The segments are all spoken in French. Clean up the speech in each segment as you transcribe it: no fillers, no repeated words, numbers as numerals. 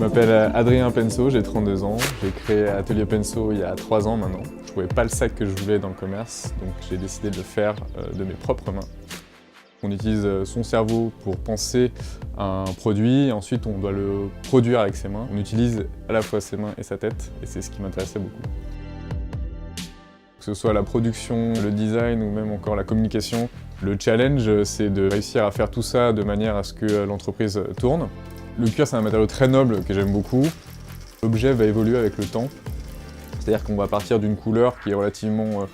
m'appelle Adrien Penso, j'ai 32 ans. J'ai créé Atelier Penso il y a 3 ans maintenant. Je trouvais pas le sac que je voulais dans le commerce, donc j'ai décidé de le faire de mes propres mains. On utilise son cerveau pour penser un produit, et ensuite on doit le produire avec ses mains. On utilise à la fois ses mains et sa tête, et c'est ce qui m'intéressait beaucoup. Que ce soit la production, le design ou même encore la communication, le challenge c'est de réussir à faire tout ça de manière à ce que l'entreprise tourne. Le cuir c'est un matériau très noble que j'aime beaucoup. L'objet va évoluer avec le temps, c'est-à-dire qu'on va partir d'une couleur qui est relativement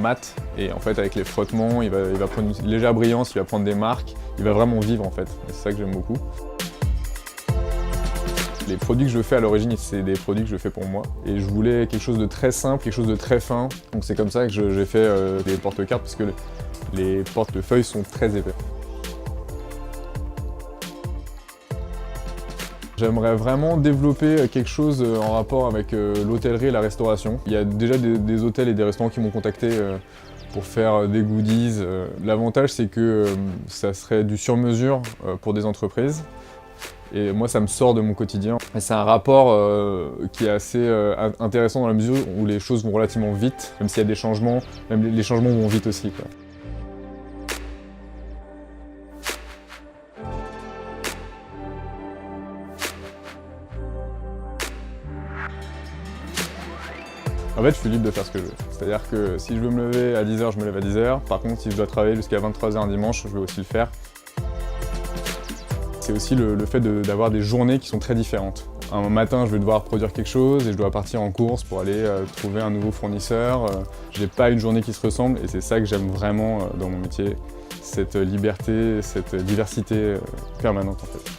mat et en fait avec les frottements il va prendre une légère brillance, il va prendre des marques, il va vraiment vivre en fait, et c'est ça que j'aime beaucoup. Les produits que je fais à l'origine, c'est des produits que je fais pour moi et je voulais quelque chose de très simple, quelque chose de très fin, donc c'est comme ça que j'ai fait des porte-cartes parce que les portefeuilles sont très épais. J'aimerais vraiment développer quelque chose en rapport avec l'hôtellerie et la restauration. Il y a déjà des hôtels et des restaurants qui m'ont contacté pour faire des goodies. L'avantage c'est que ça serait du sur-mesure pour des entreprises. Et moi ça me sort de mon quotidien. C'est un rapport qui est assez intéressant dans la mesure où les choses vont relativement vite, même s'il y a des changements, même les changements vont vite aussi, quoi. En fait, je suis libre de faire ce que je veux. C'est-à-dire que si je veux me lever à 10h, je me lève à 10h. Par contre, si je dois travailler jusqu'à 23h un dimanche, je vais aussi le faire. C'est aussi le fait d'avoir des journées qui sont très différentes. Un matin, je vais devoir produire quelque chose et je dois partir en course pour aller trouver un nouveau fournisseur. J'ai pas une journée qui se ressemble et c'est ça que j'aime vraiment dans mon métier. Cette liberté, cette diversité permanente en fait.